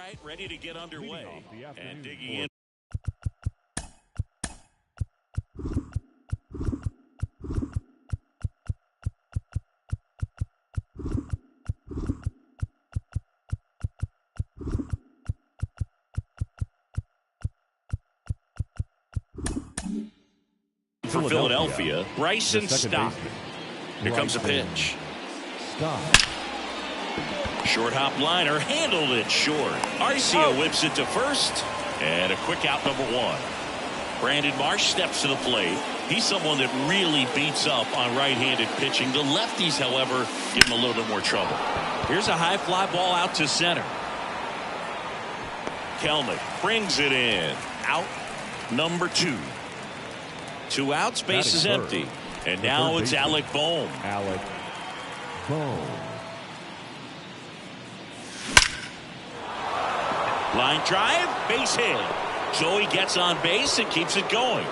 right, ready to get underway. And digging in. For Philadelphia, Bryson Stott. Here comes a pitch. Short hop liner, handled it short. Arcia whips it to first, and a quick out, number one. Brandon Marsh steps to the plate. He's someone that really beats up on right-handed pitching. The lefties, however, give him a little bit more trouble. Here's a high fly ball out to center. Kelnick brings it in. Out number two. 2 outs, base is empty. And now it's Alec Bohm. Line drive, base hit. So he gets on base and keeps it going.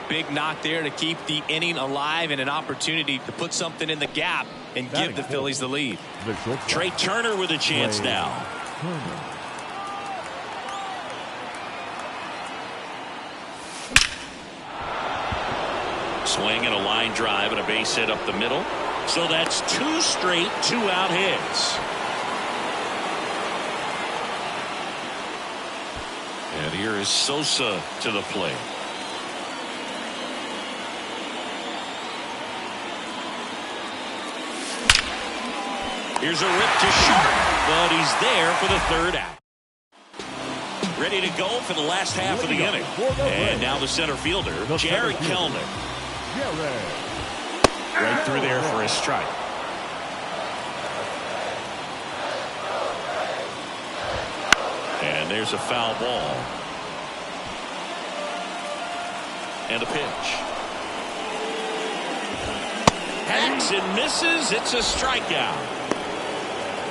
Big knock there to keep the inning alive and an opportunity to put something in the gap and give the Phillies the lead. Trey Turner with a chance now. Swing and a line drive and a base hit up the middle. So that's 2 straight 2-out hits. And here is Sosa to the plate. Here's a rip to short, but he's there for the 3rd out. Ready to go for the last half of the inning. And now the center fielder, Jarred Kelenic. Right through there for a strike. And there's a foul ball. And a pitch. Hacks and misses. It's a strikeout.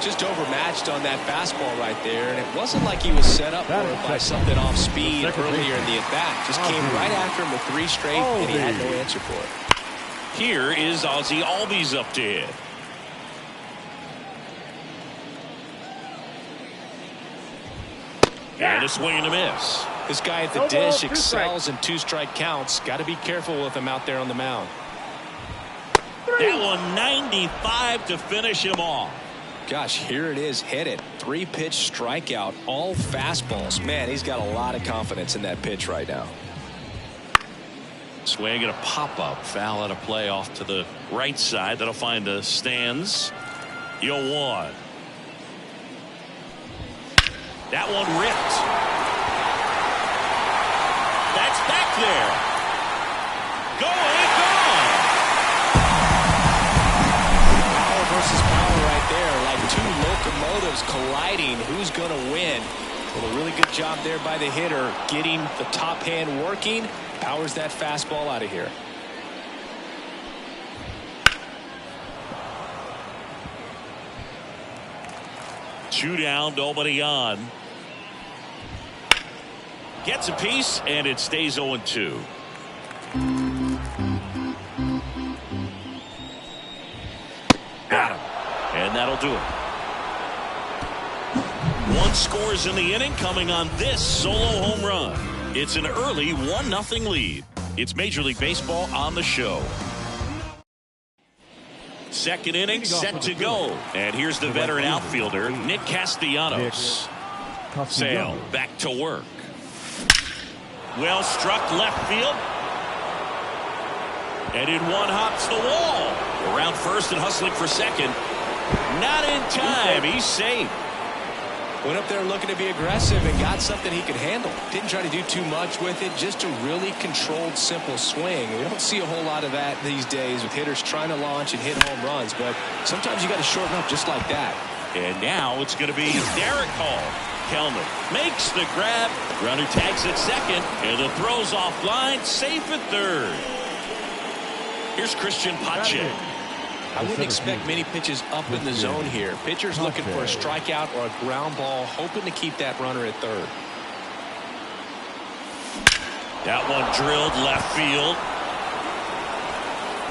Just overmatched on that fastball right there, and it wasn't like he was set up for it by something off speed earlier in the at-bat. Just came right after him with 3 straight, and he had no answer for it. Here is Ozzie Albies up to hit. And a swing and a miss. This guy at the dish excels in 2-strike counts. Got to be careful with him out there on the mound. That one 95 to finish him off. Gosh, here it is, hit it. 3-pitch strikeout, all fastballs. Man, he's got a lot of confidence in that pitch right now. Swing and a pop-up. Foul out of play off to the right side. That'll find the stands. 0-1. That one ripped. That's back there. Going, gone. Power versus power right there. Like 2 locomotives colliding. Who's going to win? Well, a really good job there by the hitter, getting the top hand working. Powers that fastball out of here. Two down, nobody on. Gets a piece, and it stays 0-2. Got him. And that'll do it. 1 scores in the inning, coming on this solo home run. It's an early 1-0 lead. It's Major League Baseball on the show. Second inning set to go. And here's the veteran outfielder, Nick Castellanos. Sale back to work. Well struck left field. And in one hops the wall. Around first and hustling for second. Not in time. He's safe. Went up there looking to be aggressive and got something he could handle. Didn't try to do too much with it. Just a really controlled, simple swing. We don't see a whole lot of that these days with hitters trying to launch and hit home runs. But sometimes you got to shorten up just like that. And now it's going to be Derek Hall. Kelnick makes the grab. Runner tags at second. And the throw's offline. Safe at third. Here's Christian Pache. I wouldn't expect many pitches up in the zone here. Pitcher's looking for a strikeout or a ground ball, hoping to keep that runner at third. That one drilled left field.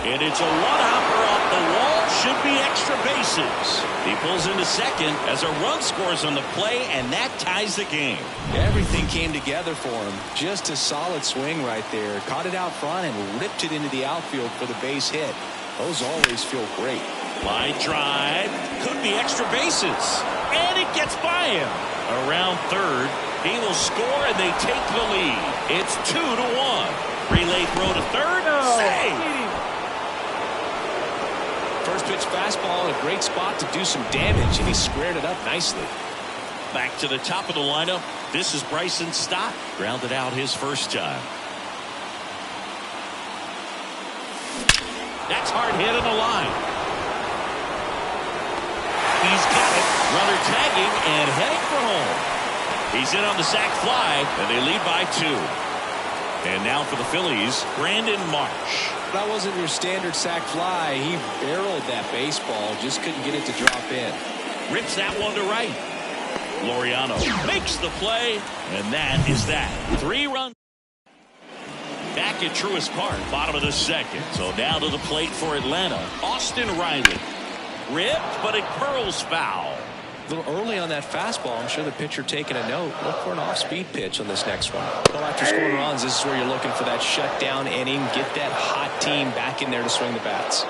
And it's a one-hopper off the wall. Should be extra bases. He pulls into second as a run scores on the play, and that ties the game. Everything came together for him. Just a solid swing right there. Caught it out front and ripped it into the outfield for the base hit. Those always feel great. Line drive. Could be extra bases. And it gets by him. Around third. He will score, and they take the lead. It's 2-1. Relay throw to third. Save. First pitch fastball, a great spot to do some damage, and he squared it up nicely. Back to the top of the lineup. This is Bryson Stott. Grounded out his first time. That's hard hit on the line. He's got it. Runner tagging and heading for home. He's in on the sac fly, and they lead by 2. And now for the Phillies, Brandon Marsh. That wasn't your standard sac fly. He barreled that baseball, just couldn't get it to drop in. Rips that one to right. Laureano makes the play, and that is that. 3 runs. Back at Truist Park, bottom of the second. So now to the plate for Atlanta, Austin Riley. Ripped, but it curls foul. A little early on that fastball. I'm sure the pitcher taking a note. Look for an off-speed pitch on this next one. Well, after scoring runs, this is where you're looking for that shutdown inning. Get that hot team back in there to swing the bats.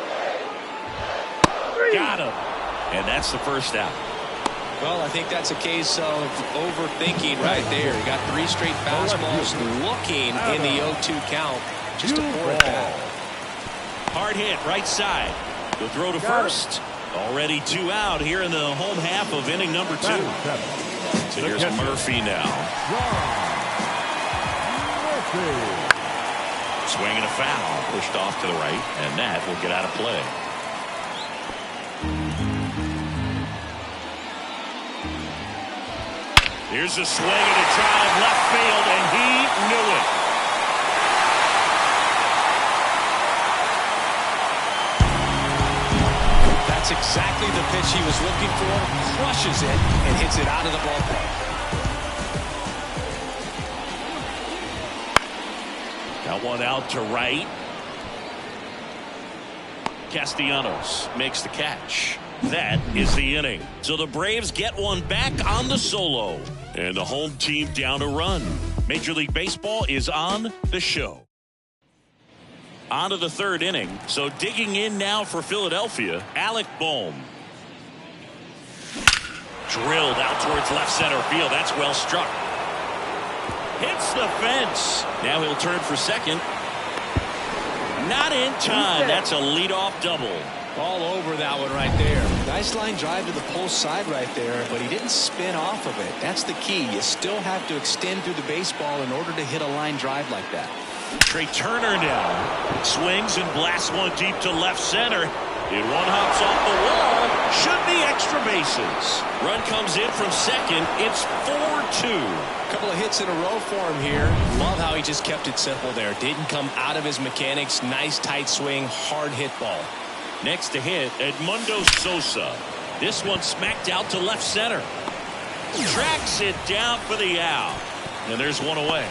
Got him. And that's the first out. Well, I think that's a case of overthinking right there. You got 3 straight fastballs looking in the 0-2 count. Just a poor at bat. Hard hit right side. The throw to first. Already 2 out here in the home half of inning number 2. So here's Murphy now. Swinging a foul. Pushed off to the right. And that will get out of play. Here's a swing and a drive left field, and he knew it. That's exactly the pitch he was looking for. Crushes it and hits it out of the ballpark. Got one out to right. Castellanos makes the catch. That is the inning. So the Braves get one back on the solo. And the home team down a run. Major League Baseball is on the show. On to the 3rd inning. So digging in now for Philadelphia, Alec Bohm. Drilled out towards left center field. That's well struck. Hits the fence. Now he'll turn for second. Not in time. That's a leadoff double. All over that one right there. Nice line drive to the pole side right there, but he didn't spin off of it. That's the key. You still have to extend through the baseball in order to hit a line drive like that. Trey Turner now swings and blasts one deep to left center. It one hops off the wall. Should be extra bases. Run comes in from second. It's 4-2. Couple of hits in a row for him here. Love how he just kept it simple there. Didn't come out of his mechanics. Nice tight swing, hard hit ball. Next to hit, Edmundo Sosa. This one smacked out to left center. Tracks it down for the out. And there's one away.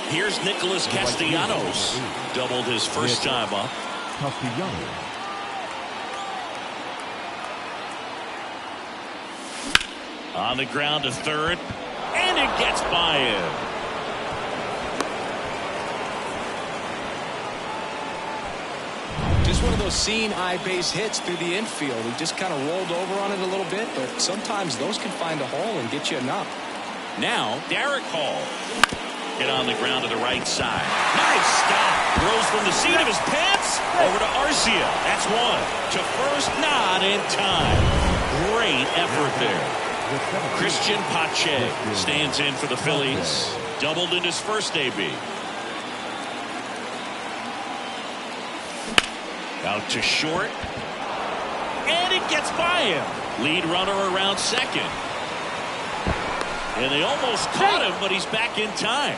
Here's Nicholas Castellanos. Doubled his first time up. Castellanos. On the ground to third. And it gets by him. Just one of those seeing eye base hits through the infield. He just kind of rolled over on it a little bit, but sometimes those can find a hole and get you a knock. Now, Derek Hall. Hit on the ground to the right side. Nice stop. Throws from the seat of his pants over to Arcia. That's one. To first, not in time. Great effort there. Christian Pache stands in for the Phillies. Doubled in his first AB. Out to short. And it gets by him. Lead runner around second. And they almost caught him, but he's back in time.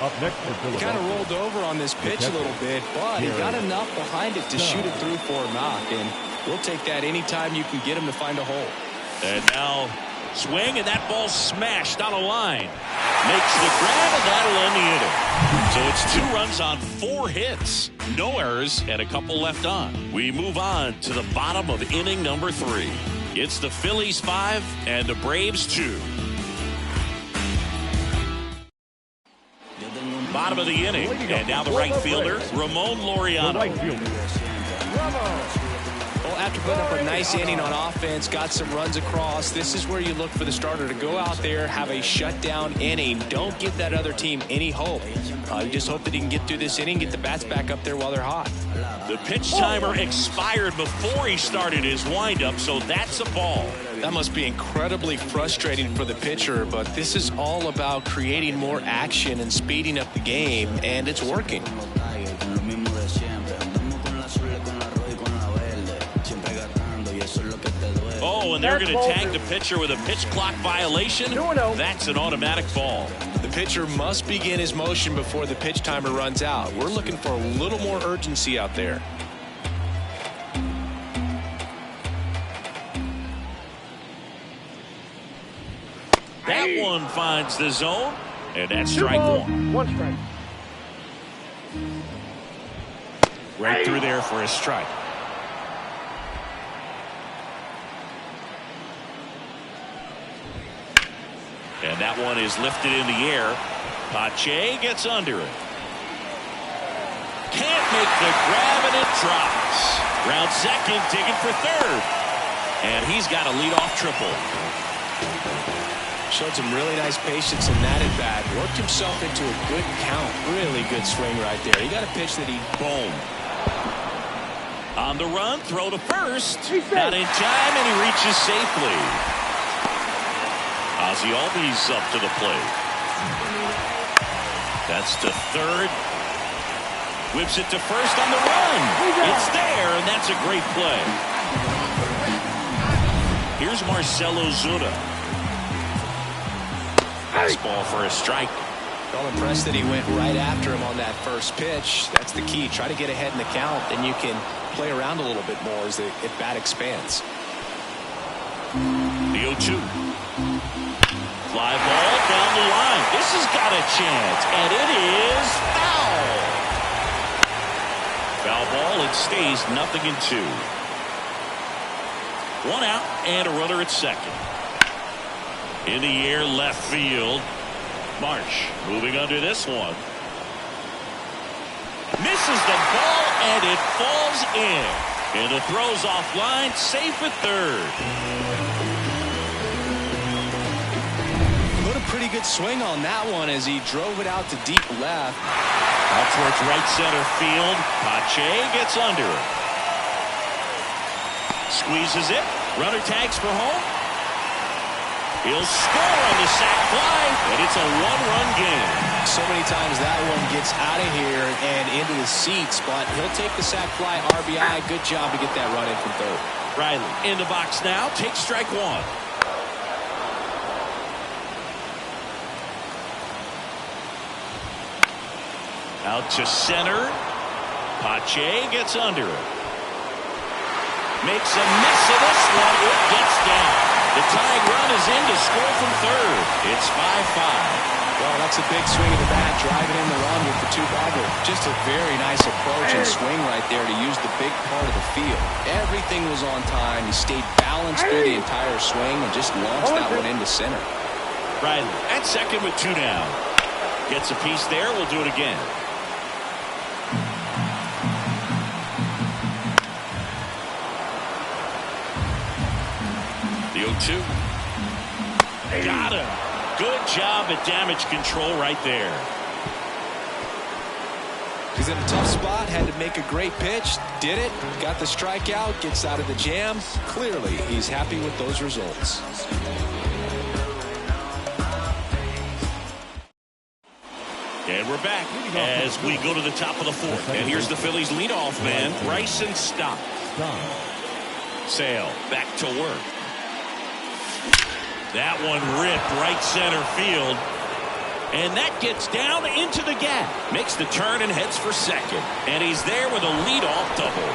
Up next for He kind of rolled over on this pitch a little bit, but he got enough behind it to shoot it through for a knock. And we'll take that anytime you can get him to find a hole. And now Swing, and that ball smashed on a line. Makes the grab, and that'll end the inning. So it's 2 runs on 4 hits. No errors and a couple left on. We move on to the bottom of inning number 3. It's the Phillies 5 and the Braves 2. Bottom of the inning, and now the right fielder, Ramon Laureano. Well, after putting up a nice inning on offense, got some runs across, this is where you look for the starter to go out there, have a shutdown inning. Don't give that other team any hope. You just hope that he can get through this inning, get the bats back up there while they're hot. The pitch timer expired before he started his windup, so that's a ball. That must be incredibly frustrating for the pitcher, but this is all about creating more action and speeding up the game, and it's working. Oh, and they're going to tag the pitcher with a pitch clock violation. That's an automatic ball. The pitcher must begin his motion before the pitch timer runs out. We're looking for a little more urgency out there. That one finds the zone, and that's strike 1. 1 strike. Right through there for a strike. And that one is lifted in the air. Pache gets under it. Can't make the grab, and it drops. Round second, digging for third. And he's got a leadoff triple. Showed some really nice patience in that at bat. Worked himself into a good count. Really good swing right there. He got a pitch that he... Boom. On the run, throw to first. Not in time, and he reaches safely. Ozzie Albies up to the plate. That's to third. Whips it to first on the run. It's there, and that's a great play. Here's Marcell Ozuna. Fastball for a strike. Well impressed that he went right after him on that first pitch. That's the key. Try to get ahead in the count, then you can play around a little bit more as the at-bat expands. The 0-2. Fly ball down the line. This has got a chance, and it is foul. Foul ball. It stays 0-2. 1 out and a runner at second. In the air, left field. Marsh moving under this one. Misses the ball, and it falls in. And the throw's offline, safe at third. Put a pretty good swing on that one as he drove it out to deep left. Out towards right center field. Pache gets under it. Squeezes it. Runner tags for home. He'll score on the sac fly, and it's a 1-run game. So many times that one gets out of here and into the seats, but he'll take the sac fly RBI. Good job to get that run in from third. Riley in the box now. Takes strike 1. Out to center. Pache gets under it. Makes a mess of this one. It gets down. The tying run is in to score from third. It's 5-5. Well, that's a big swing of the bat, driving in the run with the 2-bagger. Just a very nice approach and swing right there to use the big part of the field. Everything was on time. He stayed balanced through the entire swing and just launched that one into center. Riley at second with 2 down. Gets a piece there. We'll do it again. The 0-2. Got him. Good job at damage control right there. He's in a tough spot, had to make a great pitch, did it, got the strikeout, gets out of the jam. Clearly, he's happy with those results. And we're back as we go to the top of the 4th. And here's the Phillies leadoff man, Bryson Stott. Sale back to work. That one ripped right center field. And that gets down into the gap. Makes the turn and heads for second. And he's there with a leadoff double.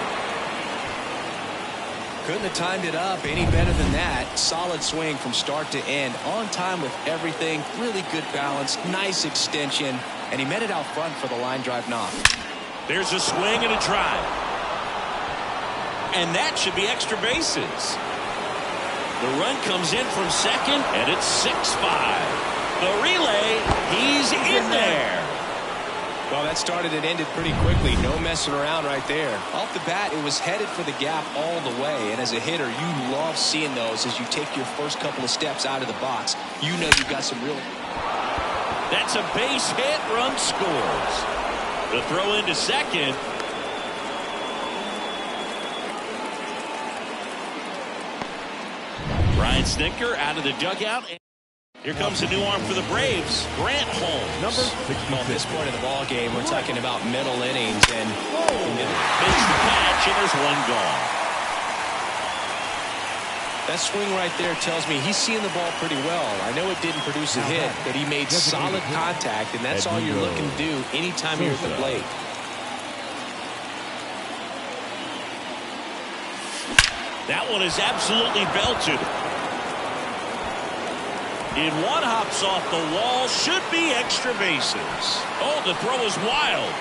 Couldn't have timed it up any better than that. Solid swing from start to end. On time with everything. Really good balance. Nice extension. And he met it out front for the line drive knock. There's a swing and a drive. And that should be extra bases. The run comes in from second, and it's 6-5. The relay, he's in there. Well, that started and ended pretty quickly. No messing around right there. Off the bat, it was headed for the gap all the way. And as a hitter, you love seeing those as you take your first couple of steps out of the box. You know you've got some real... That's a base hit. Run scores. The throw into second. Brian Snitker out of the dugout. Here comes a new arm for the Braves, Grant Holmes. Number 66. Well, at this point of the ball game, we're talking about middle innings, and Makes the catch, and there's one gone. that swing right there tells me he's seeing the ball pretty well. I know it didn't produce a hit, but he made solid contact, and that's all you're looking to do anytime you're at the plate. That one is absolutely belted. In one hops off the wall, should be extra bases. Oh, the throw is wild.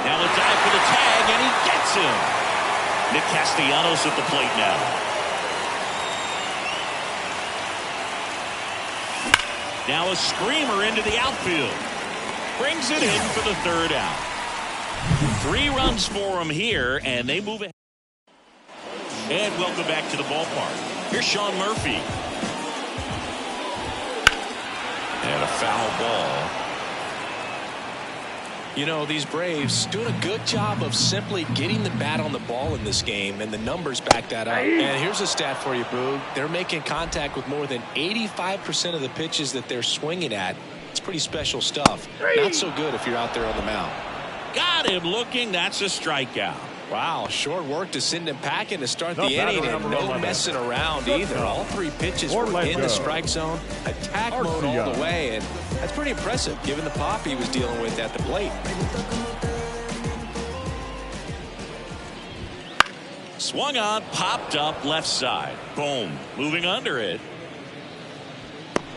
Now a dive for the tag, and he gets him. Nick Castellanos at the plate now. Now a screamer into the outfield. Brings it in for the third out. 3 runs for him here, and they move ahead. And welcome back to the ballpark. Here's Sean Murphy. And a foul ball. You know, these Braves doing a good job of simply getting the bat on the ball in this game, and the numbers back that up. And here's a stat for you, Boo. They're making contact with more than 85% of the pitches that they're swinging at. It's pretty special stuff. Not so good if you're out there on the mound. Got him looking. That's a strikeout. Wow, short work to send him packing to start the inning, and no messing around either. All 3 pitches were in the strike zone, attack mode all the way, and that's pretty impressive given the pop he was dealing with at the plate. Swung on, popped up left side. Boom. Moving under it.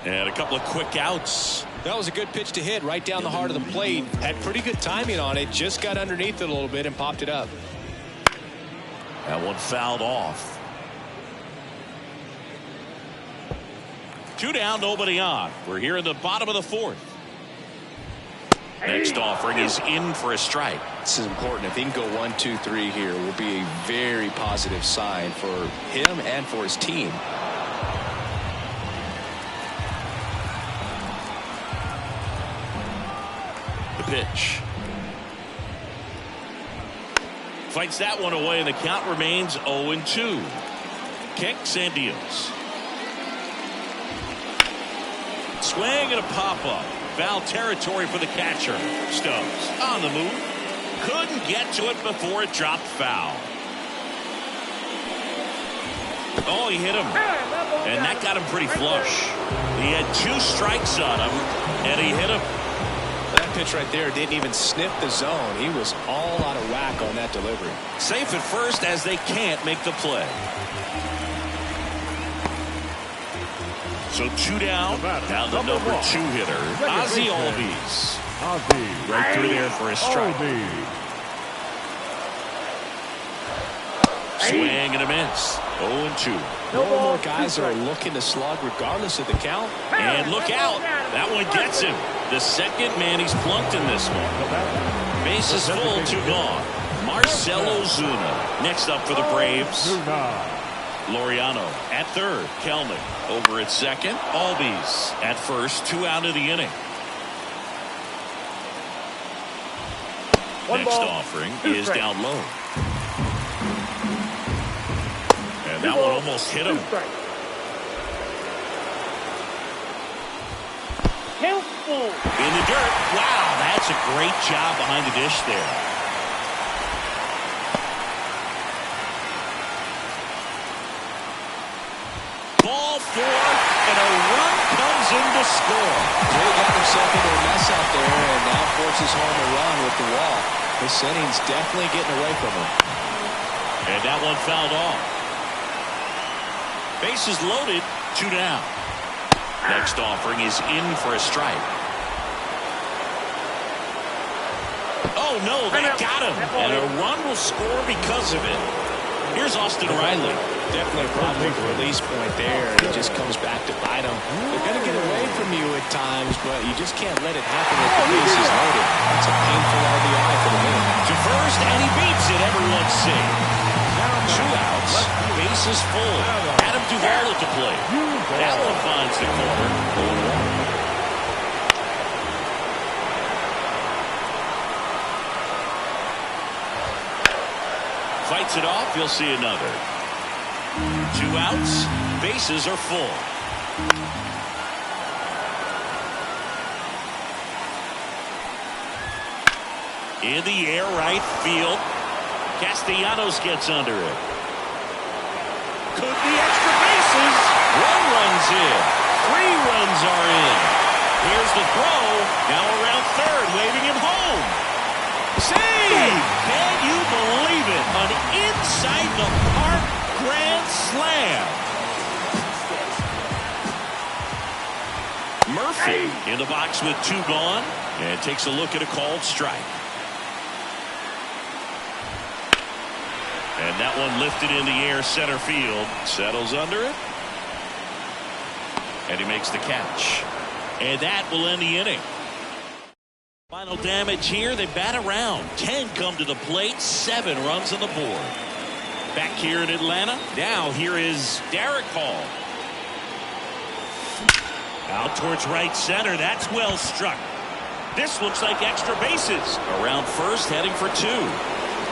And a couple of quick outs. That was a good pitch to hit right down the heart of the plate. Had pretty good timing on it. Just got underneath it a little bit and popped it up. That one fouled off. 2 down, nobody on. We're here in the bottom of the 4th. Next offering is in for a strike. This is important. If he can go 1, 2, 3 here, will be a very positive sign for him and for his team. The pitch. Fights that one away, and the count remains 0-2. Kicks and deals. Swing and a pop-up. Foul territory for the catcher. Stubbs on the move. Couldn't get to it before it dropped foul. Oh, he hit him. And that got him pretty flush. He had 2 strikes on him, and he hit him. That pitch right there didn't even sniff the zone. He was all out of whack on that delivery. Safe at first as they can't make the play. So 2 down. Now the number 2 hitter, Ozzie Albies. Right through there for a strike. Swing and a miss. 0-2. More and more guys are looking to slug regardless of the count. And look out. That one gets him. The second man he's plunked in this one. Bases full, 2 gone. Marcell Ozuna next up for the Braves. Laureano at third. Kelnick over at second. Albies at first. 2 out of the inning. Next offering is down low. And that one almost hit him. In the dirt. Wow, that's a great job behind the dish there. Ball 4, and a run comes in to score. Really got himself into a mess out there, and now forces home a run with the walk. This inning's definitely getting away from him. And that one fouled off. Bases loaded, 2 down. Next offering is in for a strike. Oh, no, that got him. And a run will score because of it. Here's Austin Riley. Definitely a problem with the release point there. It just comes back to bite them. They're going to get away from you at times, but you just can't let it happen with the bases loaded. It's a painful RBI for the win. To first, and he beats it. Everyone's safe. 2 outs. Bases full. Adam Duvall at the plate. That one finds the corner. 0-1. Fights it off. You'll see another. 2 outs. Bases are full. In the air, right field. Castellanos gets under it. Could be extra bases. 1 runs in. 3 runs are in. Here's the throw. Now around third, waving him home. Save! Can you believe it? An inside the park grand slam. Murphy in the box with 2 gone and takes a look at a called strike. And that one lifted in the air, center field. Settles under it. And he makes the catch. And that will end the inning. Final damage here. They bat around. 10 come to the plate. 7 runs on the board. Back here in Atlanta. Now here is Derek Hall. Out towards right center. That's well struck. This looks like extra bases. Around first, heading for 2.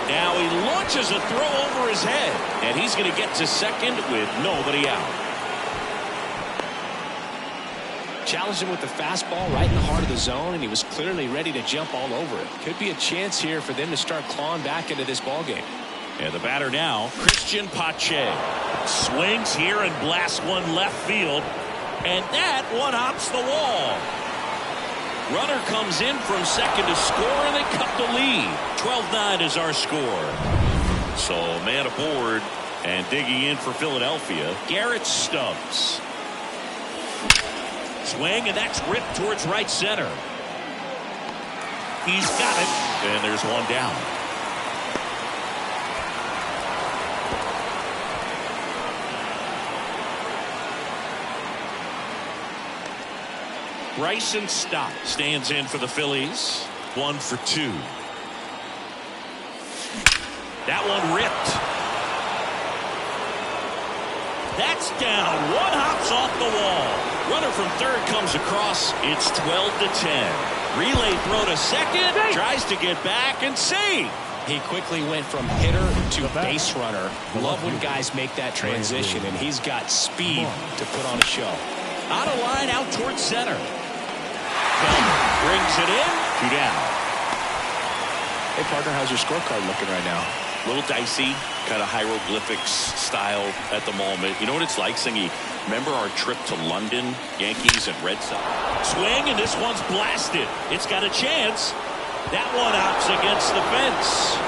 Now he launches a throw over his head. And he's going to get to second with nobody out. Challenged him with the fastball right in the heart of the zone, and he was clearly ready to jump all over it. Could be a chance here for them to start clawing back into this ballgame. And the batter now, Christian Pache. Swings here and blasts one left field. And that one hops the wall. Runner comes in from second to score, and they cut the lead. 12-9 is our score. So man aboard and digging in for Philadelphia, Garrett Stubbs. Swing, and that's ripped towards right center. He's got it, and there's one down. Bryson Stott stands in for the Phillies. 1 for 2. That one ripped. That's down. One hops off the wall. Runner from third comes across. It's 12-10. Relay throw to second. Tries to get back and save. He quickly went from hitter to base runner. Love when guys make that transition, and he's got speed to put on a show. Out of line, out towards center. Brings it in. 2 down. Hey, partner, how's your scorecard looking right now? A little dicey, kind of hieroglyphics style at the moment. You know what it's like, Singy? Remember our trip to London, Yankees and Red Sox? Swing, and this one's blasted. It's got a chance. That one hops against the fence.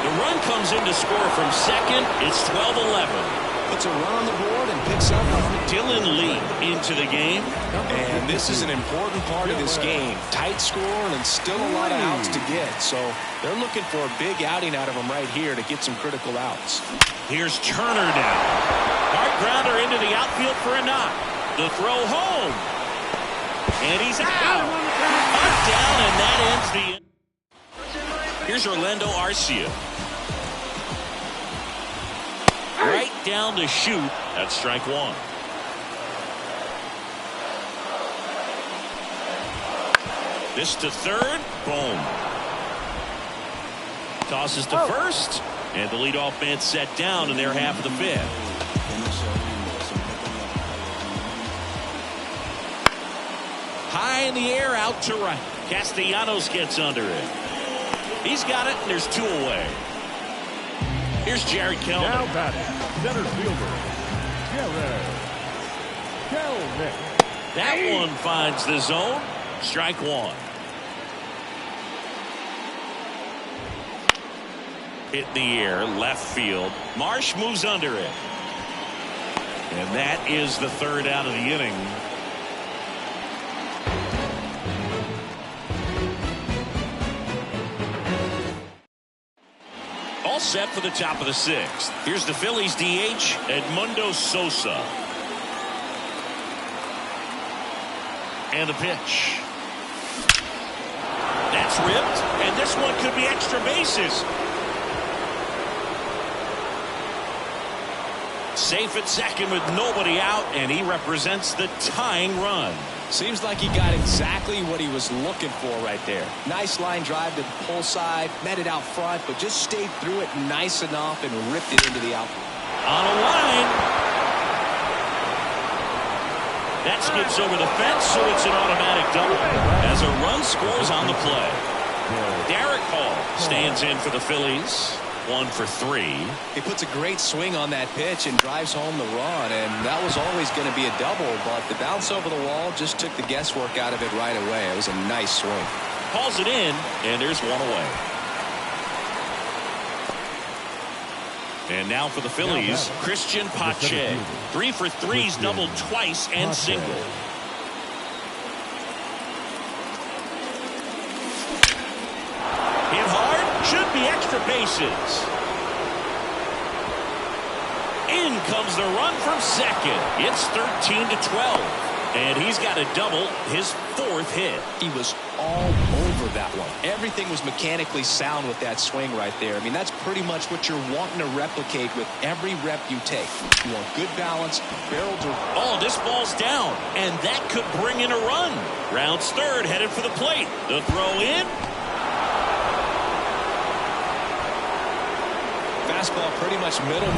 The run comes in to score from second. It's 12-11. Puts a run on the board and picks up Dylan Lee into the game. And this is an important part of this game. Tight score and still a lot of outs to get. So they're looking for a big outing out of him right here to get some critical outs. Here's Turner now. Hard grounder into the outfield for a knock. The throw home. And he's out. Up, down, and that ends the inning. Here's Orlando Arcia. Right down to shoot. That's strike 1. This to third. Boom. Tosses to first. And the leadoff man set down in their half of the 5th. High in the air, out to right. Castellanos gets under it. He's got it, and there's 2 away. Here's Jared Kelnick. Now batting, center fielder, Jared Kelnick. That one finds the zone. Strike 1. Hit in the air, left field. Marsh moves under it. And that is the third out of the inning. All set for the top of the sixth. Here's the Phillies DH, Edmundo Sosa. And the pitch. That's ripped, and this one could be extra bases. Safe at second with nobody out, and he represents the tying run. Seems like he got exactly what he was looking for right there. Nice line drive to the pull side, met it out front, but just stayed through it nice enough and ripped it into the outfield. On a line. That skips over the fence, so it's an automatic double as a run scores on the play. Derek Hall stands in for the Phillies. 1 for 3. He puts a great swing on that pitch and drives home the run, and that was always going to be a double, but the bounce over the wall just took the guesswork out of it right away. It was a nice swing. Calls it in, and there's one away. And now for the Phillies, Christian Pache. 3 for 3's doubled twice and single. Hit hard, should be extra bases. In comes the run from second. It's 13-12. And he's got a double, his 4th hit. He was all over that one. Everything was mechanically sound with that swing right there. I mean, that's pretty much what you're wanting to replicate with every rep you take. You want good balance, barrel to... Oh, this ball's down, and that could bring in a run. Rounds third, headed for the plate. The throw in. Fastball pretty much middle.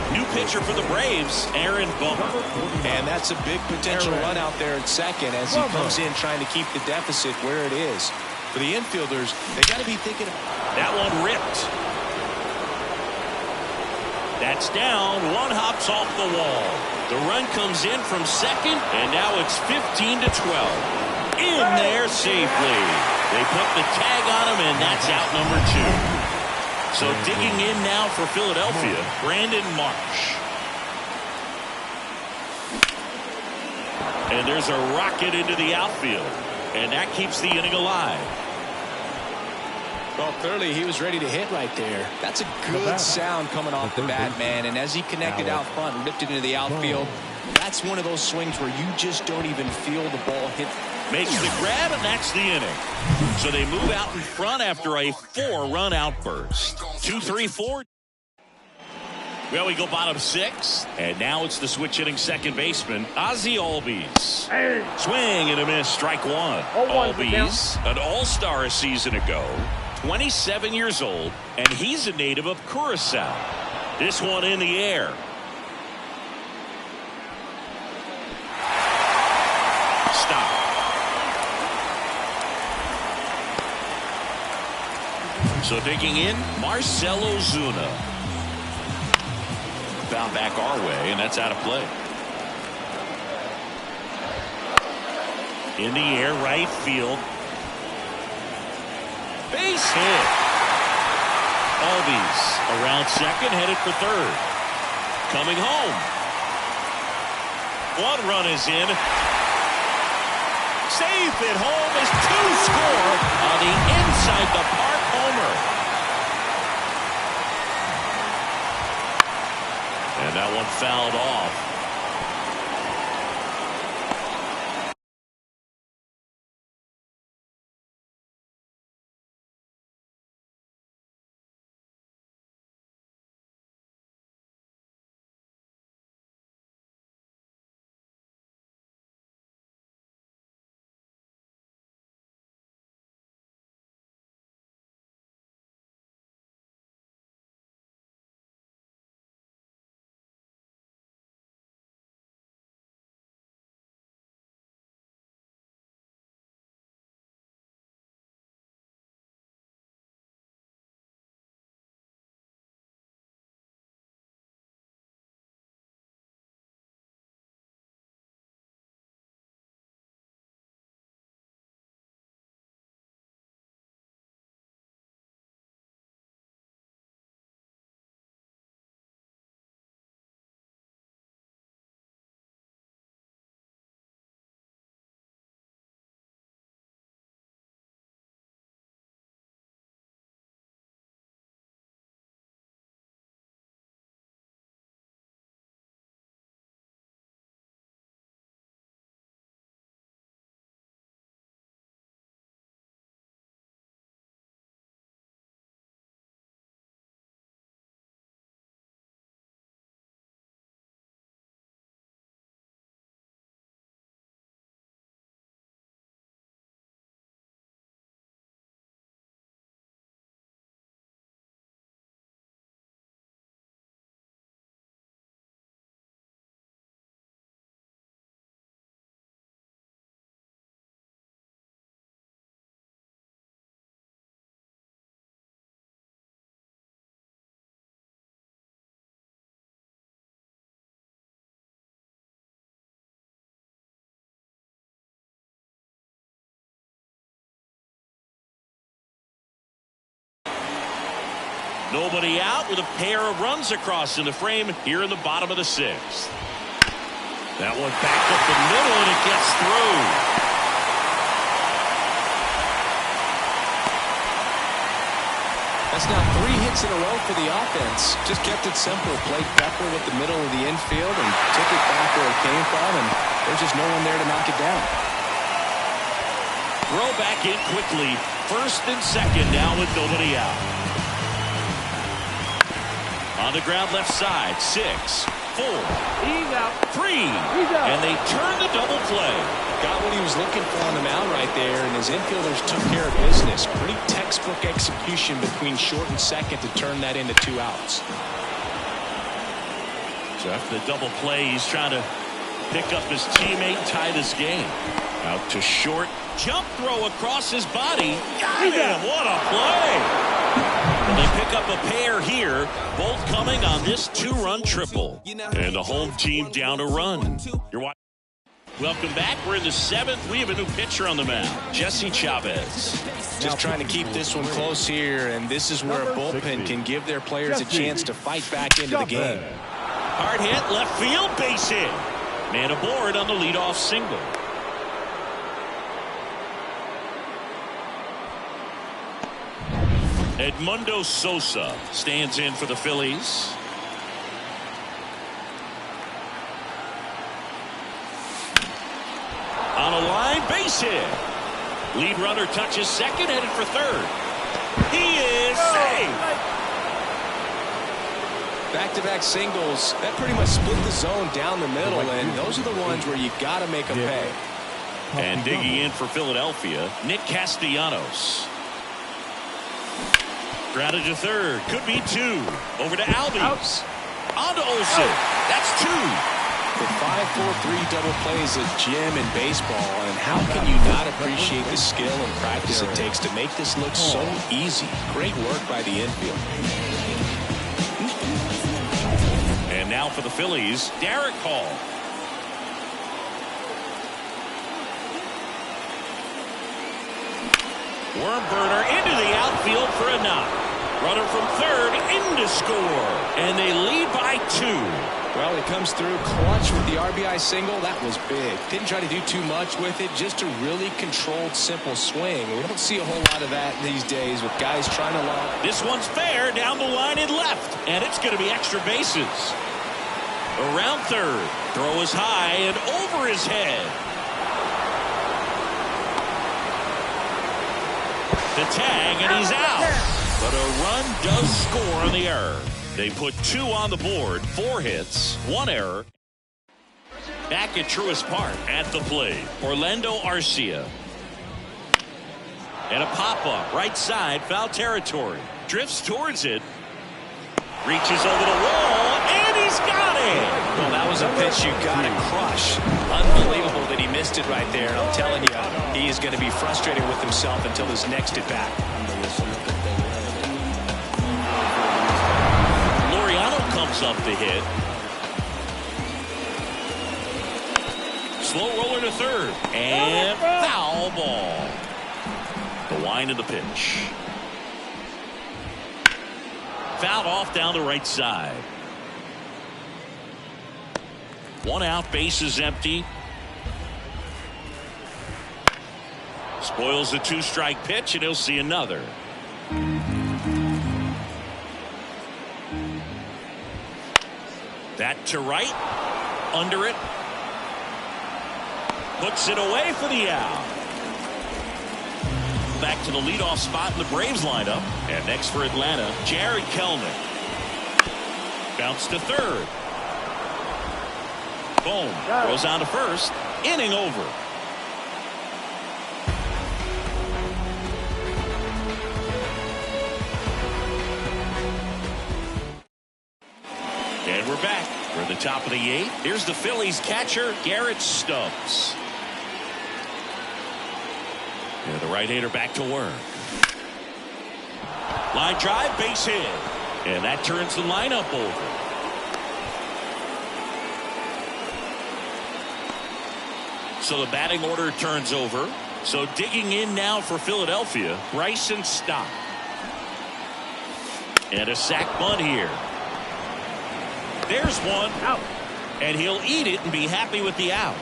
New pitcher for the Braves, Aaron Bummer. And that's a big potential run out there at second as he comes in trying to keep the deficit where it is. For the infielders, they got to be thinking of that one ripped. That's down. One hops off the wall. The run comes in from second, and now it's 15-12. In there safely. They put the tag on him, and that's out number 2. So digging in now for Philadelphia, Brandon Marsh. And there's a rocket into the outfield. And that keeps the inning alive. Well, clearly he was ready to hit right there. That's a good sound coming off the bat, man. And as he connected out front and ripped it into the outfield, that's one of those swings where you just don't even feel the ball hit. Makes the grab, and that's the inning. So they move out in front after a 4-run outburst. 2-3-4. Well, we go bottom 6, and now it's the switch hitting second baseman, Ozzie Albies. Swing and a miss, strike 1. Albies, an all-star a season ago, 27 years old, and he's a native of Curacao. This one in the air. Stop. So digging in, Marcell Ozuna. Found back our way, and that's out of play. In the air, right field. Base hit. Albies around second, headed for third. Coming home. One run is in. Safe at home as 2 score on the inside the park homer. And that one fouled off. Nobody out with a pair of runs across in the frame here in the bottom of the 6th. That one back up the middle, and it gets through. That's now 3 hits in a row for the offense. Just kept it simple. Played Pepper with the middle of the infield and took it back where it came from, and there's just no one there to knock it down. Throw back in quickly. 1st and 2nd now with nobody out. On the ground left side. 6, 4, 3, and they turn the double play. Got what he was looking for on the mound right there, and his infielders took care of business. Pretty textbook execution between short and second to turn that into 2 outs. So after the double play, he's trying to pick up his teammate, tie this game. Out to short. Jump throw across his body. Got him. What a play. And they pick up a pair here, both coming on this 2-run triple. And the home team down a run. You're watching. Welcome back. We're in the 7th. We have a new pitcher on the mound, Jesse Chavez. Just trying to keep this one close here, and this is where a bullpen can give their players a chance to fight back into the game. Hard hit, left field, base hit. Man aboard on the leadoff single. Edmundo Sosa stands in for the Phillies. On a line, base hit. Lead runner touches second, headed for 3rd. He is safe. Back-to-back singles, that pretty much split the zone down the middle, and those are the ones where you got to make them pay. And digging in for Philadelphia, Nick Castellanos. Grounded to 3rd. Could be 2. Over to Albies. On to Olsen. That's 2. The 5-4-3 double plays a gem in baseball, and how can you not appreciate the skill and practice it takes to make this look so easy? Great work by the infield. And now for the Phillies, Derek Hall. Worm burner into the outfield for a knock. Runner from 3rd in to score. And they lead by 2. Well, he comes through clutch with the RBI single. That was big. Didn't try to do too much with it. Just a really controlled, simple swing. We don't see a whole lot of that these days with guys trying to lock. This one's fair down the line and left. And it's going to be extra bases. Around 3rd. Throw is high and over his head. The tag, and he's out. But a run does score on the error. They put 2 on the board, 4 hits, 1 error. Back at Truist Park at the plate, Orlando Arcia. And a pop-up, right side, foul territory. Drifts towards it. Reaches over the wall, and he's got it. Well, that was a pitch you got to crush. Unbelievable that he missed it right there. And I'm telling you, he is going to be frustrated with himself until his next at bat. Laureano comes up to hit. Slow roller to 3rd. And foul ball. The wind of the pitch. Fouled off down the right side. 1 out, base is empty. Spoils the 2-strike pitch, and he'll see another. That to right. Under it. Puts it away for the out. Back to the leadoff spot in the Braves lineup. And next for Atlanta, Jared Kelnick. Bounce to 3rd. Boom. Goes on to 1st. Inning over. And we're back. We're at the top of the 8th. Here's the Phillies catcher, Garrett Stubbs. And the right-hander back to work. Line drive, base hit. And that turns the lineup over. So the batting order turns over. So digging in now for Philadelphia, Bryson Stott. And a sac bunt here. There's one. Out. And he'll eat it and be happy with the out.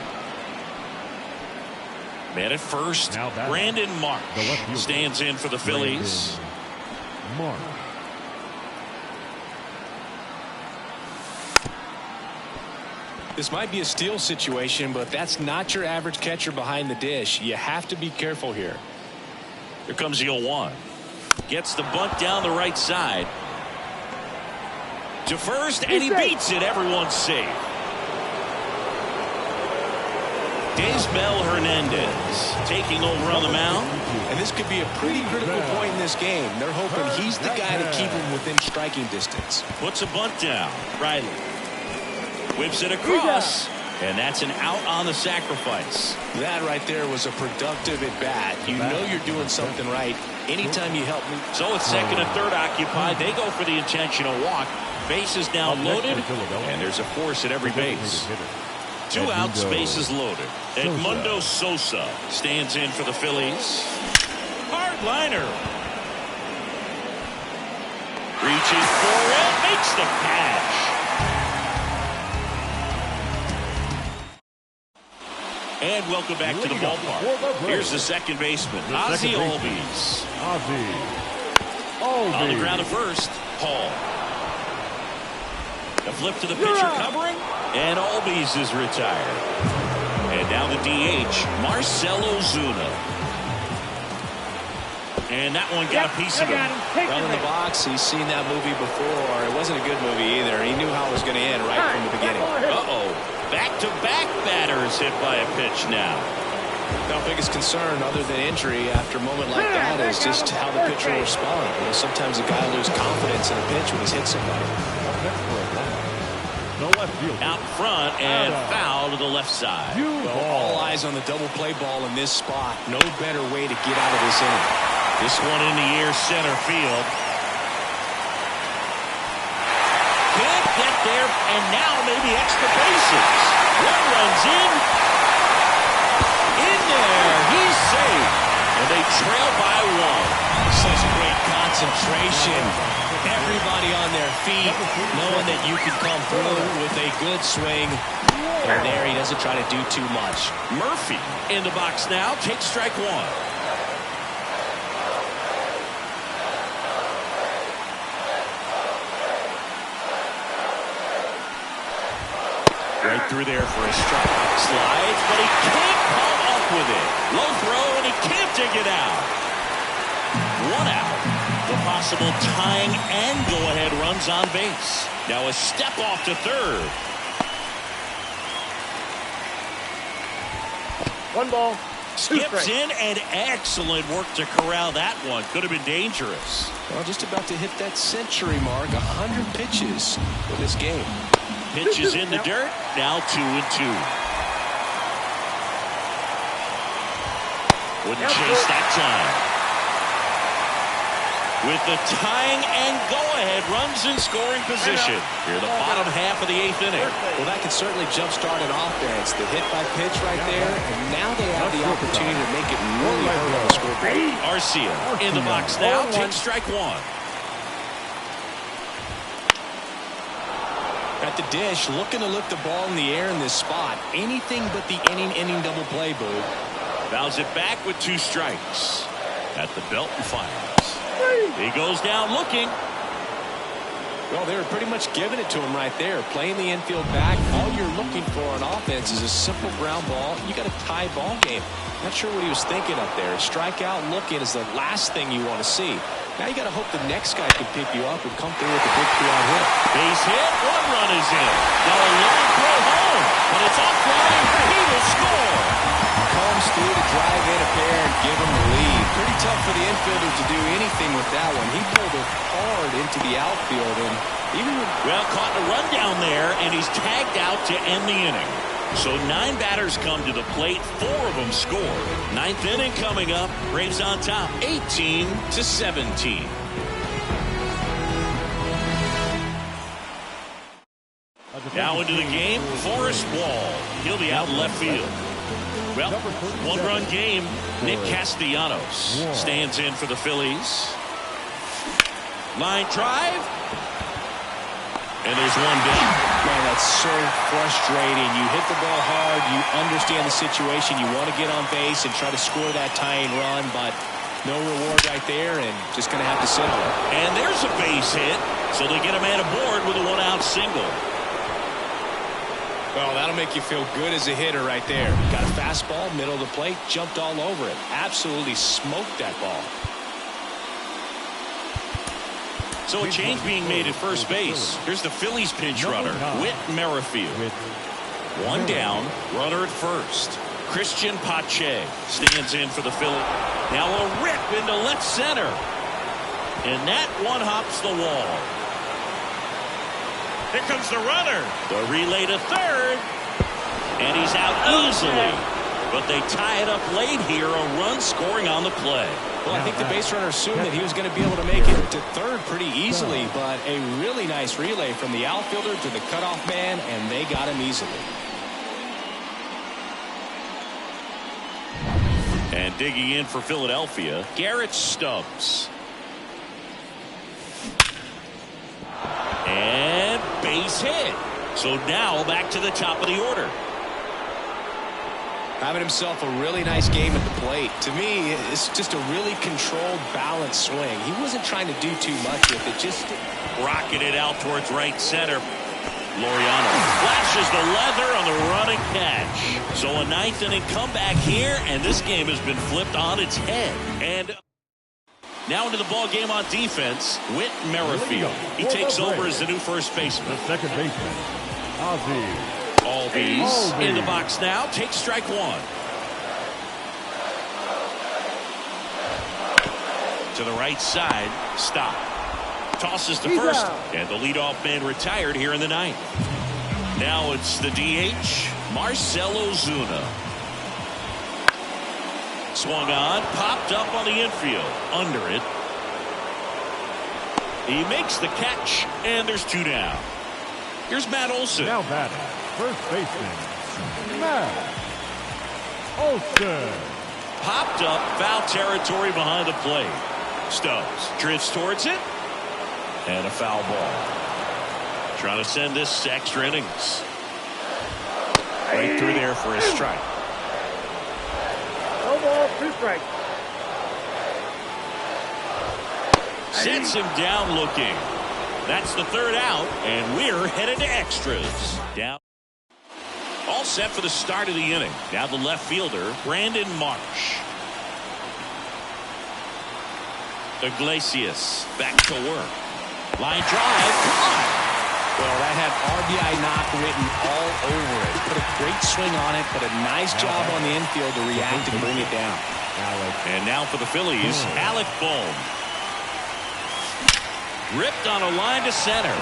Man at first, Brandon Marsh stands in for the Phillies. Marsh. This might be a steal situation, but that's not your average catcher behind the dish. You have to be careful here. Here comes the 0-1. Gets the bunt down the right side. To first, and he beats it. Everyone's safe. Daysbel Hernandez taking over on the mound. And this could be a pretty critical point in this game. They're hoping he's the guy to keep him within striking distance. Puts a bunt down. Riley whips it across. And that's an out on the sacrifice. That right there was a productive at bat. You know you're doing something right anytime you help me. So it's second and third occupied. They go for the intentional walk. Bases now loaded. And there's a force at every base. 2 outs, bases loaded. Edmundo Sosa stands in for the Phillies. Hard liner. Reaches for it. Makes the catch. And welcome back to the ballpark. Here's the second baseman, Ozzie Albies. On the ground at first, Hall. The flip to the pitcher covering, and Albies is retired. And now the DH, Marcell Ozuna. And that one got a piece of it. Well, in the box, he's seen that movie before. It wasn't a good movie either. He knew how it was going to end right from the beginning. Uh-oh. Back-to-back batters hit by a pitch now. Now, biggest concern other than injury after a moment like that is just how the pitcher will respond. You know, sometimes a guy loses confidence in a pitch when he's hit somebody. Out front and foul to the left side. Well, all eyes on the double play ball in this spot. No better way to get out of this inning. This one in the air, center field. Can't get there, and now maybe extra bases. One runs in. In there, he's safe. And they trail by 1. Such great concentration. Everybody on their feet, knowing that you can come through with a good swing. And there he doesn't try to do too much. Murphy in the box now. Takes strike 1. Right through there for a strike. Slides, but he can't come up with it. Low throw, and he can't dig it out. 1 out. The possible tying and go-ahead runs on base. Now a step off to third. 1 ball. Skips in, and excellent work to corral that one. Could have been dangerous. Well, just about to hit that century mark. 100 pitches for this game. Pitches in the dirt. Now 2-2. Wouldn't chase that time. With the tying and go-ahead runs in scoring position. Here, the bottom half of the 8th inning. Well, that can certainly jumpstart an offense. The hit by pitch right there, and now they have the opportunity to make it really hurt on the scoreboard. Arcia in the box now. Takes strike 1. At the dish, looking to lift the ball in the air in this spot. Anything but the inning double play, Boo. Fouls it back with 2 strikes. At the belt and fires. He goes down looking. Well, they were pretty much giving it to him right there. Playing the infield back. All you're looking for on offense is a simple ground ball. You got a tie ball game. Not sure what he was thinking up there. Strikeout looking is the last thing you want to see. Now you got to hope the next guy can pick you up and come through with a big 2-out hit. Base hit. 1 run is in. Now a long throw home. But it's offline. He will score. Comes through to drive in a pair and give him the lead. Pretty tough for the infielder to do anything with that one. He pulled it hard into the outfield. And even caught a run down there, and he's tagged out to end the inning. So 9 batters come to the plate. 4 of them score. 9th inning coming up. Braves on top, 18-17. Now into the game, Forrest Wall. He'll be out in left field. Well, 1-run game. Nick Castellanos stands in for the Phillies. Line drive. And there's one down. Man, that's so frustrating. You hit the ball hard. You understand the situation. You want to get on base and try to score that tying run, but no reward right there, and just going to have to settle it. And there's a base hit, so they get a man aboard with a one-out single. Well, that'll make you feel good as a hitter right there. Got a fastball, middle of the plate, jumped all over it. Absolutely smoked that ball. So a change being made at first base. Here's the Phillies pinch runner, Whit Merrifield. One down, runner at first. Christian Pache stands in for the Phillies. Now a rip into left center. And that one hops the wall. Here comes the runner. The relay to third. And he's out easily. But they tie it up late here. A run scoring on the play. Well, I think the base runner assumed that he was going to be able to make it to third pretty easily, but a really nice relay from the outfielder to the cutoff man, and they got him easily. And digging in for Philadelphia, Garrett Stubbs. And base hit. So now back to the top of the order. Having himself a really nice game at the plate. To me, it's just a really controlled, balanced swing. He wasn't trying to do too much with it. Just rocking it out towards right center. Laureano flashes the leather on the running catch. So a ninth inning comeback here, and this game has been flipped on its head. And now into the ball game on defense, Whit Merrifield. He takes over as the new first baseman. The second baseman, Ozzie Albies in the box now. Takes strike one. To the right side. Stop. Tosses to first. And the leadoff man retired here in the ninth. Now it's the DH, Marcell Ozuna. Swung on. Popped up on the infield. Under it. He makes the catch. And there's two down. Here's Matt Olson. Now batting, first baseman, Matt Olson. Popped up, foul territory behind the plate. Stubbs drifts towards it. And a foul ball. Trying to send this to extra innings. Right through there for a strike. No ball, two strikes. Sets him down looking. That's the third out, and we're headed to extras. Down. All set for the start of the inning. Now the left fielder, Brandon Marsh. Iglesias back to work. Line drive. Come on. Well, that had RBI knock written all over it. Put a great swing on it, but a nice job on the infield to react and bring it down. And now for the Phillies, Alec Bohm. Ripped on a line to center.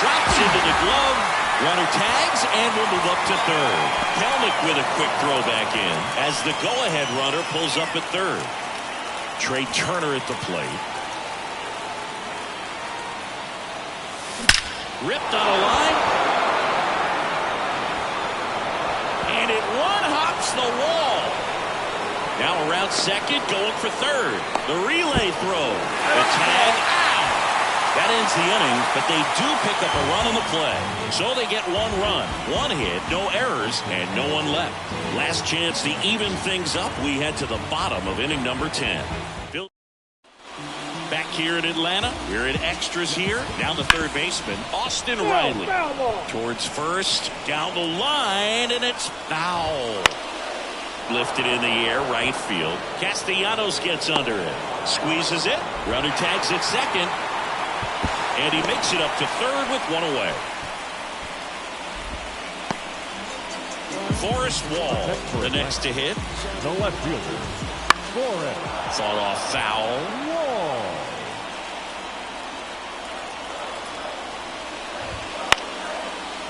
Drops into the glove. Runner tags and will move up to third. Kelnick with a quick throw back in as the go-ahead runner pulls up at third. Trey Turner at the plate. Ripped on a line. And it one-hops the wall. Now around second, going for third. The relay throw. The tag out. That ends the inning, but they do pick up a run on the play. So they get one run, one hit, no errors, and no one left. Last chance to even things up. We head to the bottom of inning number 10. Back here in Atlanta, we're in extras here. Down the third baseman, Austin Riley. Towards first, down the line, and it's foul. Lifted in the air, right field. Castellanos gets under it. Squeezes it. Runner tags at second. And he makes it up to third with one away. Forrest Wall, the next to hit. The left fielder, Forrest. Fought off foul. Wall.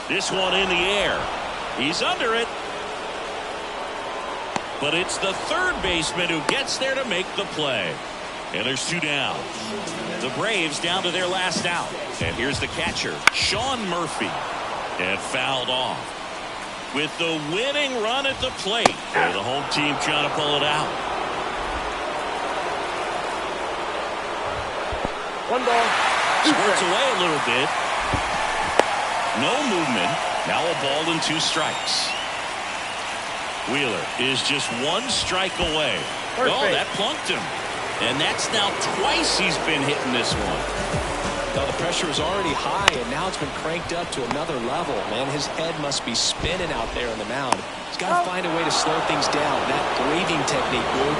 This one in the air. He's under it. But it's the third baseman who gets there to make the play. And there's two down. The Braves down to their last out. And here's the catcher, Sean Murphy. And fouled off. With the winning run at the plate. And the home team trying to pull it out. 1 ball. Squirts away a little bit. No movement. Now a ball and 2 strikes. Wheeler is just 1 strike away. That plunked him. And that's now twice he's been hitting this one. Now the pressure is already high, and now it's been cranked up to another level. Man, his head must be spinning out there on the mound. He's got to find a way to slow things down. That breathing technique, Boog.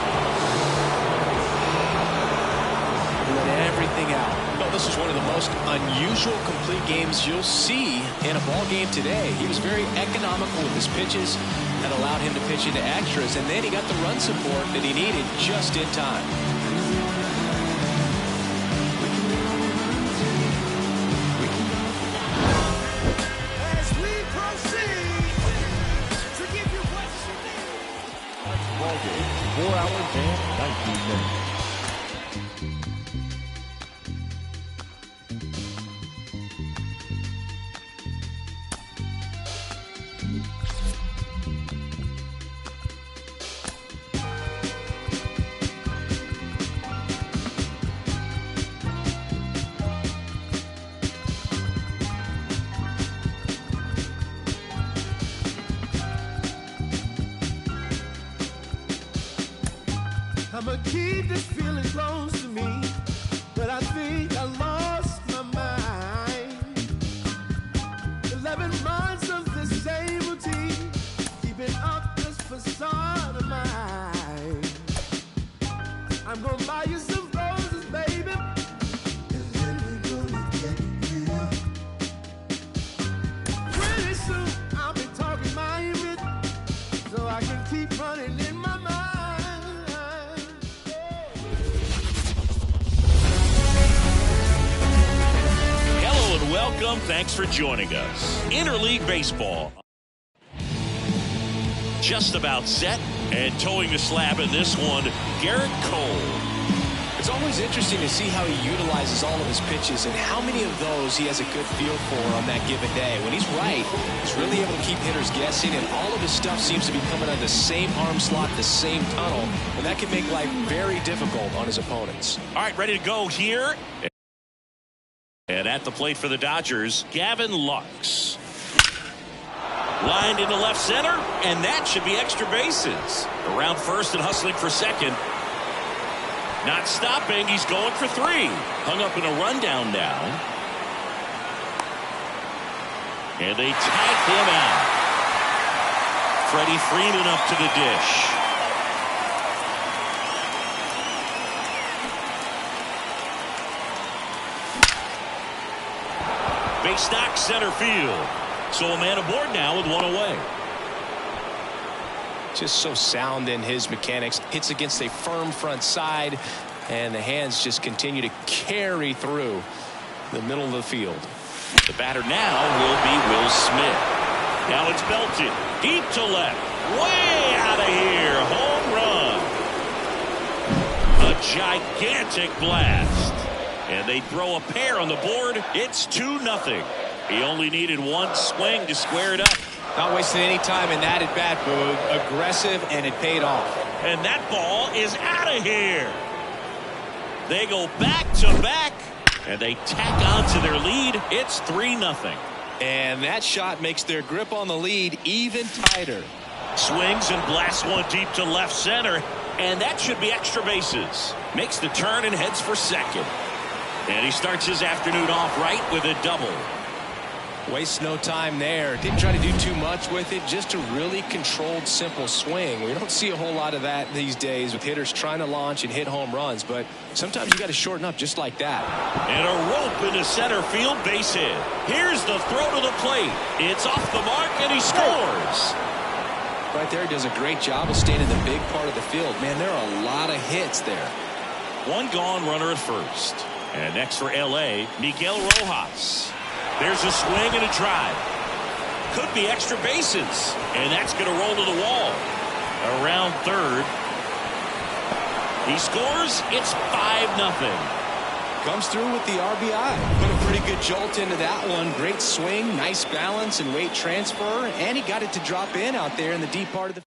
Let everything out. No, this was one of the most unusual complete games you'll see in a ball game today. He was very economical with his pitches. That allowed him to pitch into extras, and then he got the run support that he needed just in time. Ball game. 4 hours and 19 minutes. I'ma keep this feeling close to me, but I think I lost my mind. 11 months of the same routine, keeping up this facade of mine. I'm gonna buy you some roses, baby, and then we're gonna get real. Pretty soon I'll be talking my image, so I can keep running in my mind. Welcome. Thanks for joining us. Interleague Baseball. Just about set and towing the slab in this one, Garrett Cole. It's always interesting to see how he utilizes all of his pitches and how many of those he has a good feel for on that given day. When he's right, he's really able to keep hitters guessing, and all of his stuff seems to be coming out of the same arm slot, the same tunnel, and that can make life very difficult on his opponents. All right, ready to go here. And at the plate for the Dodgers, Gavin Lux. Lined into left center, and that should be extra bases. Around first and hustling for second. Not stopping, he's going for 3. Hung up in a rundown now. And they tag him out. Freddie Freeman up to the dish. Base knock center field. So a man aboard now with 1 away. Just so sound in his mechanics. Hits against a firm front side, and the hands just continue to carry through the middle of the field. The batter now will be Will Smith. Now it's belted deep to left. Way out of here. Home run. A gigantic blast. And they throw a pair on the board. It's 2-0. He only needed 1 swing to square it up. Not wasting any time in that at bat, Boog. Aggressive, and it paid off. And that ball is out of here. They go back to back, and they tack on to their lead. It's 3-0. And that shot makes their grip on the lead even tighter. Swings and blasts one deep to left center, and that should be extra bases. Makes the turn and heads for second. And he starts his afternoon off right with a double. Wastes no time there. Didn't try to do too much with it. Just a really controlled, simple swing. We don't see a whole lot of that these days with hitters trying to launch and hit home runs. But sometimes you got to shorten up just like that. And a rope into center field, base hit. Here's the throw to the plate. It's off the mark, and he scores. Right there, he does a great job of staying in the big part of the field. Man, there are a lot of hits there. 1 gone, runner at first. And next for L.A., Miguel Rojas. There's a swing and a drive. Could be extra bases. And that's going to roll to the wall. Around third. He scores. It's 5-0. Comes through with the RBI. Put a pretty good jolt into that one. Great swing, nice balance and weight transfer. And he got it to drop in out there in the deep part of the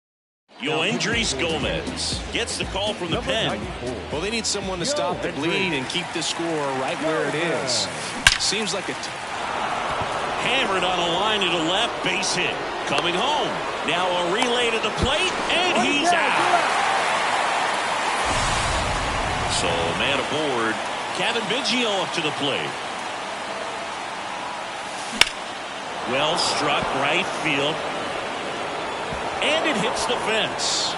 Yoendrys Gomez gets the call from the pen. Well, they need someone to stop the bleed and keep the score right where it is. Seems like a hammered on a line to the left, base hit. Coming home. Now a relay to the plate, and he's out. So, man aboard. Cavan Biggio up to the plate. Well struck right field. And it hits the fence.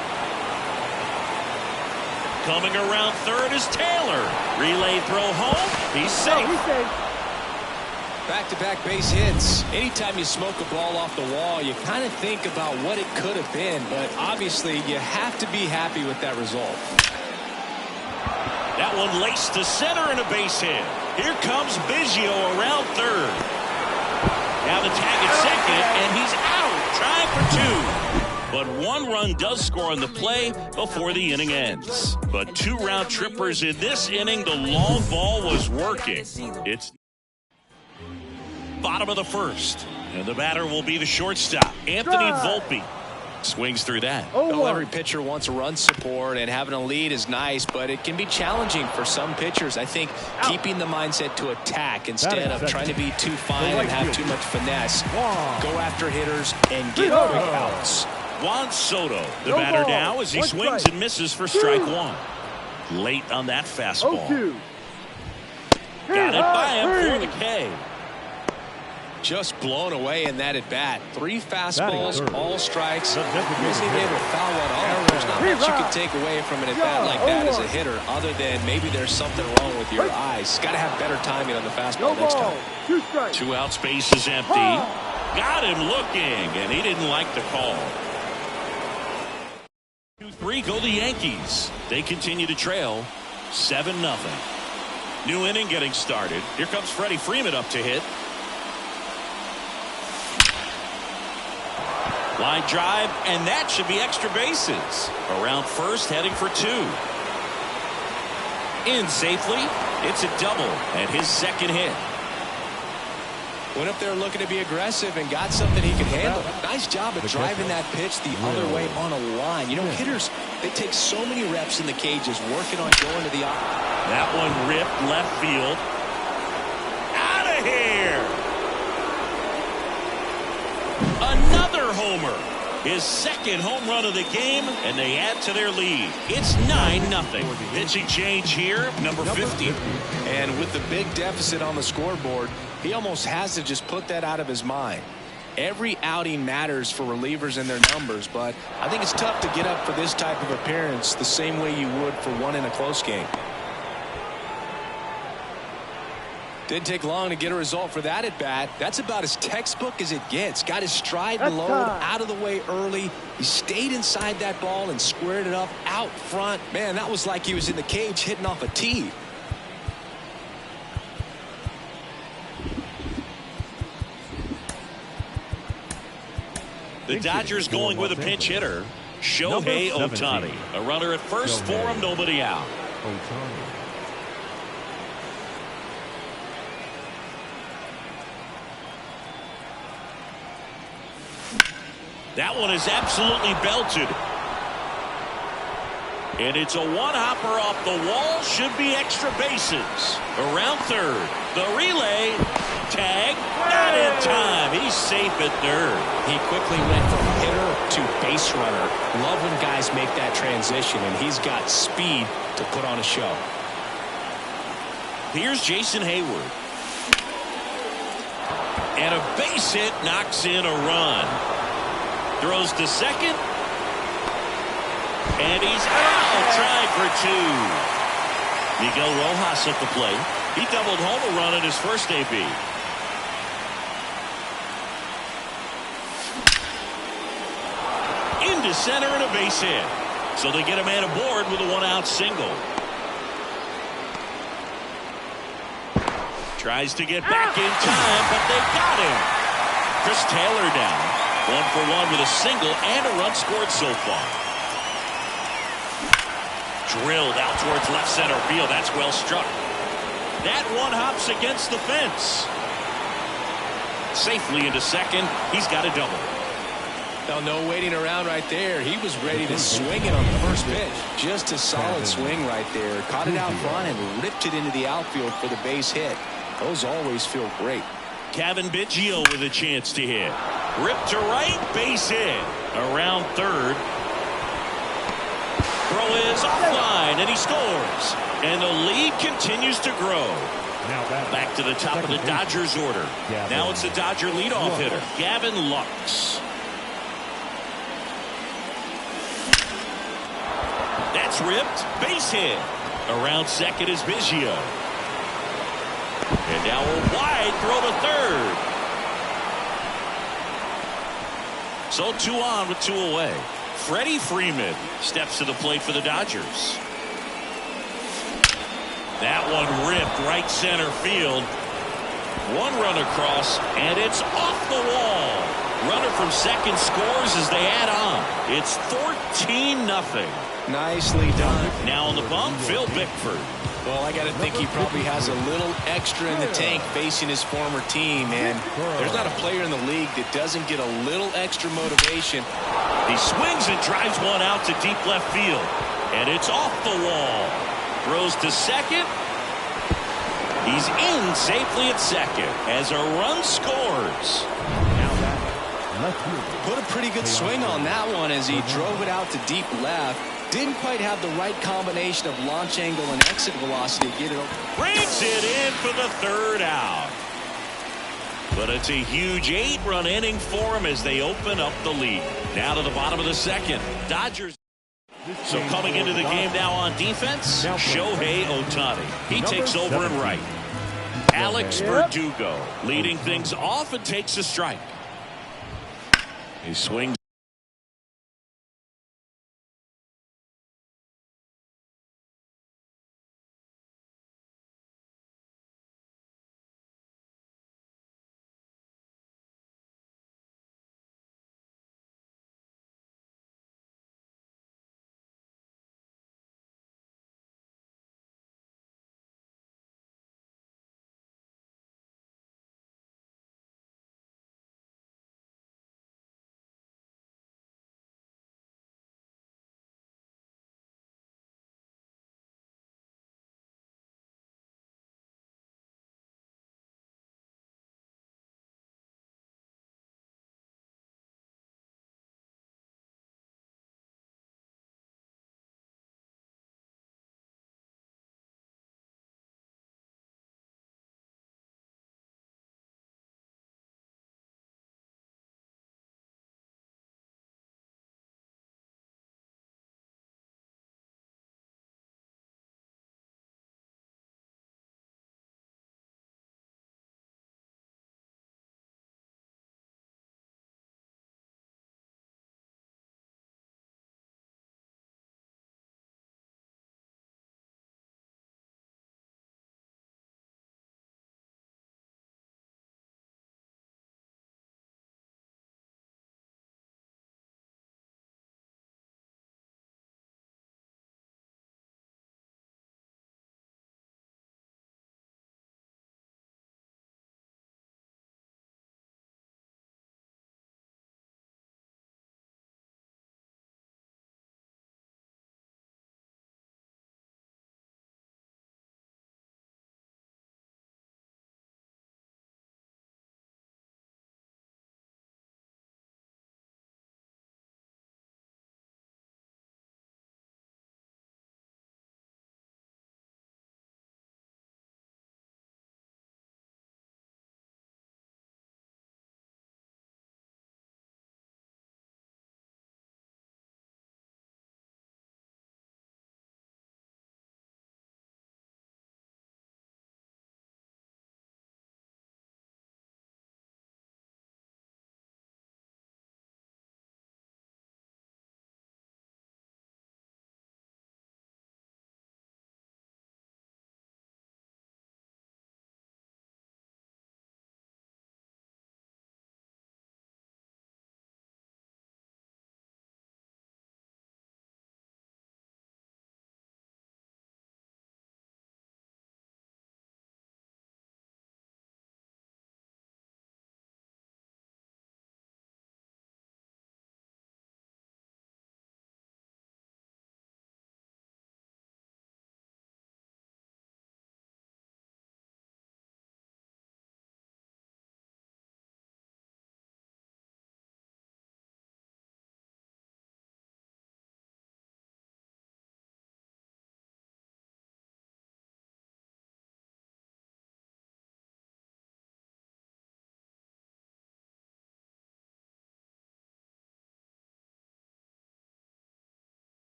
Coming around third is Taylor. Relay throw home. He's safe. Back-to-back base hits. Anytime you smoke a ball off the wall, you kind of think about what it could have been, but obviously you have to be happy with that result. That one laced to center and a base hit. Here comes Biggio around third. Now the tag at second, and he's out. Trying for two. But one run does score on the play before the inning ends. But two round trippers in this inning. The long ball was working. It's bottom of the first. And the batter will be the shortstop, Anthony Volpe. Swings through that. Well, every pitcher wants run support, and having a lead is nice, but it can be challenging for some pitchers. I think keeping the mindset to attack instead of trying to be too fine and have too much finesse. Go after hitters and get quick outs. Juan Soto, the batter now, as he swings and misses for strike one. Late on that fastball. Got it by him for the K. Just blown away in that at bat. 3 fastballs, all strikes. He wasn't even able to foul one off. There's not much you can take away from an at bat like that as a hitter, other than maybe there's something wrong with your eyes. Got to have better timing on the fastball next time. 2 out, space is empty. Got him looking, and he didn't like the call. 2-3 go the Yankees. They continue to trail 7-0. New inning getting started. Here comes Freddie Freeman up to hit. Line drive, and that should be extra bases. Around first, heading for 2. In safely. It's a double and his second hit. Went up there looking to be aggressive and got something he could handle. Nice job of driving that pitch the other way on a line. You know, hitters, they take so many reps in the cages working on going to the opposite. That one ripped left field. Out of here. Another homer. His second home run of the game, and they add to their lead. It's 9-0. Pitching change here, number 50. And with the big deficit on the scoreboard, he almost has to just put that out of his mind. Every outing matters for relievers and their numbers, but I think it's tough to get up for this type of appearance the same way you would for one in a close game. Didn't take long to get a result for that at bat. That's about as textbook as it gets. Got his stride and load out of the way early. He stayed inside that ball and squared it up out front. Man, that was like he was in the cage hitting off a tee. The Dodgers going with a pinch hitter, Shohei Ohtani. A runner at first for him, nobody out. That one is absolutely belted. And it's a one-hopper off the wall. Should be extra bases. Around third. The relay. Tag. Not in time. He's safe at third. He quickly went from hitter to base runner. Love when guys make that transition, and he's got speed to put on a show. Here's Jason Hayward. And a base hit knocks in a run. Throws to second. And he's out. Trying for 2. Miguel Rojas at the plate. He doubled home a run in his first AB. Into center and a base hit. So they get a man aboard with a 1-out single. Tries to get back in time, but they got him. Chris Taylor down. 1 for 1 with a single and a run scored so far. Drilled out towards left center field. That's well struck. That one hops against the fence. Safely into second. He's got a double. Well, no waiting around right there. He was ready to swing it on the first pitch. Just a solid swing right there. Caught it out front and ripped it into the outfield for the base hit. Those always feel great. Cavan Biggio with a chance to hit. Ripped to right, base hit. Around third. Throw is offline, and he scores. And the lead continues to grow. Back to the top of the Dodgers order. Now it's the Dodger leadoff hitter, Gavin Lux. That's ripped. Base hit. Around second is Biggio. And now a wide throw to third. So 2 on with 2 away. Freddie Freeman steps to the plate for the Dodgers. That one ripped right center field. 1 run across, and it's off the wall. Runner from second scores as they add on. It's 14-0. Nicely done. Now on the bump, Phil Bickford. Well, I got to think he probably has a little extra in the tank facing his former team, and there's not a player in the league that doesn't get a little extra motivation. He swings and drives one out to deep left field, and it's off the wall. Throws to second. He's in safely at second as a run scores. Put a pretty good swing on that one as he drove it out to deep left. Didn't quite have the right combination of launch angle and exit velocity to get it over. Brings it in for the 3rd out. But it's a huge 8-run inning for him as they open up the lead. Now to the bottom of the 2nd. Dodgers. So coming into the game now on defense, Shohei Ohtani. He takes over in right. Alex Verdugo leading things off and takes a strike. He swings.